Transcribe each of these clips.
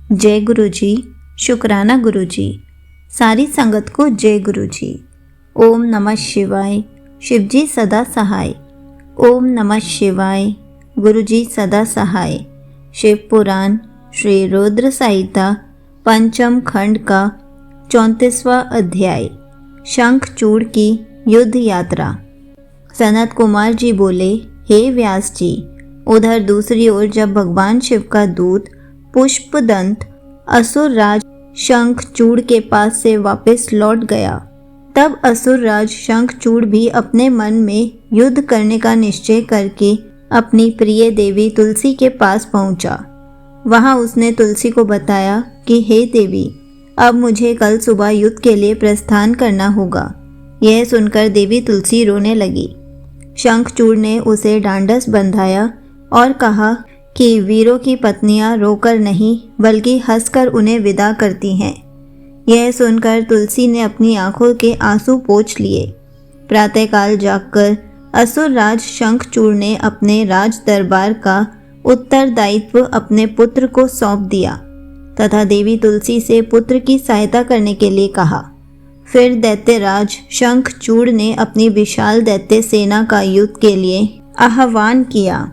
जय गुरु जी, शुक्राना गुरु जी। सारी संगत को जय गुरु जी। ओम नमः शिवाय, शिव जी सदा सहाय। ओम नमः शिवाय, गुरु जी सदा सहाय। शिव पुराण श्री रुद्र संहिता पंचम खंड का 34वां अध्याय, शंखचूड़ की युद्ध यात्रा। सनत कुमार जी बोले, हे व्यास जी, उधर दूसरी ओर जब भगवान शिव का दूत पुष्पदंत असुर राज शंखचूड़ के पास से वापस लौट गया, तब असुर राज शंखचूड़ भी अपने मन में युद्ध करने का निश्चय करके अपनी प्रिय देवी तुलसी के पास पहुंचा। वहां उसने तुलसी को बताया कि हे देवी, अब मुझे कल सुबह युद्ध के लिए प्रस्थान करना होगा। यह सुनकर देवी तुलसी रोने लगी। शंखचूड़ ने उसे ढांढस बंधाया और कहा कि वीरों की पत्नियां रोकर नहीं बल्कि हंसकर उन्हें विदा करती हैं। यह सुनकर तुलसी ने अपनी आंखों के आंसू पोंछ लिए। प्रातःकाल जागकर असुर राज शंखचूड़ ने अपने राज दरबार का उत्तरदायित्व अपने पुत्र को सौंप दिया तथा देवी तुलसी से पुत्र की सहायता करने के लिए कहा। फिर दैत्यराज शंखचूड़ ने अपनी विशाल दैत्य सेना का युद्ध के लिए आह्वान किया।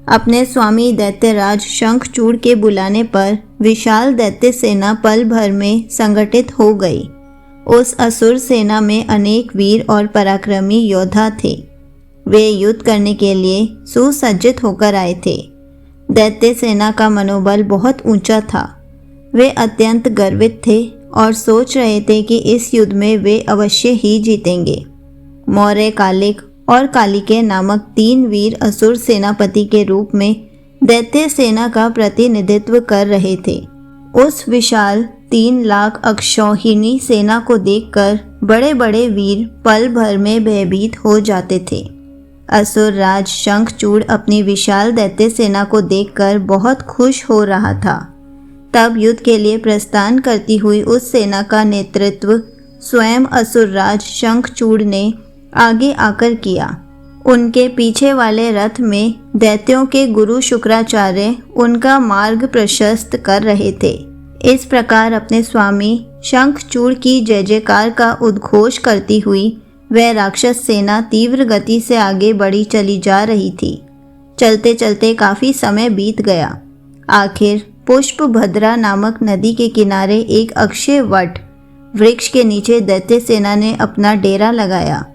अपने स्वामी दैत्यराज शंखचूड़ के बुलाने पर विशाल दैत्य सेना पल भर में संगठित हो गई। उस असुर सेना में अनेक वीर और पराक्रमी योद्धा थे। वे युद्ध करने के लिए सुसज्जित होकर आए थे। दैत्य सेना का मनोबल बहुत ऊंचा था। वे अत्यंत गर्वित थे और सोच रहे थे कि इस युद्ध में वे अवश्य ही जीतेंगे। मौर्य, कालिक और कालिके नामक 3 वीर असुर सेनापति के रूप में दैत्य सेना का प्रतिनिधित्व कर रहे थे। उस विशाल 3 लाख अक्षौहिणी सेना को देखकर बड़े बड़े वीर पल भर में भयभीत हो जाते थे। असुर राज शंखचूड़ अपनी विशाल दैत्य सेना को देखकर बहुत खुश हो रहा था। तब युद्ध के लिए प्रस्थान करती हुई उस सेना का नेतृत्व स्वयं असुर राज शंखचूड़ ने आगे आकर किया। उनके पीछे वाले रथ में दैत्यों के गुरु शुक्राचार्य उनका मार्ग प्रशस्त कर रहे थे। इस प्रकार अपने स्वामी शंखचूड़ की जय जयकार का उद्घोष करती हुई वह राक्षस सेना तीव्र गति से आगे बढ़ी चली जा रही थी। चलते चलते काफी समय बीत गया। आखिर पुष्पभद्रा नामक नदी के किनारे एक अक्षय वट वृक्ष के नीचे दैत्य सेना ने अपना डेरा लगाया।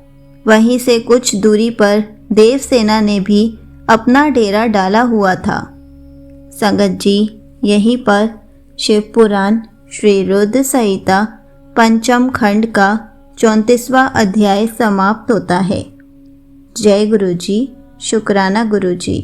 वहीं से कुछ दूरी पर देव सेना ने भी अपना डेरा डाला हुआ था। संगत जी, यहीं पर शिव पुराण श्री रुद्र संहिता पंचम खंड का 34वां अध्याय समाप्त होता है। जय गुरु जी, शुक्राना गुरु जी।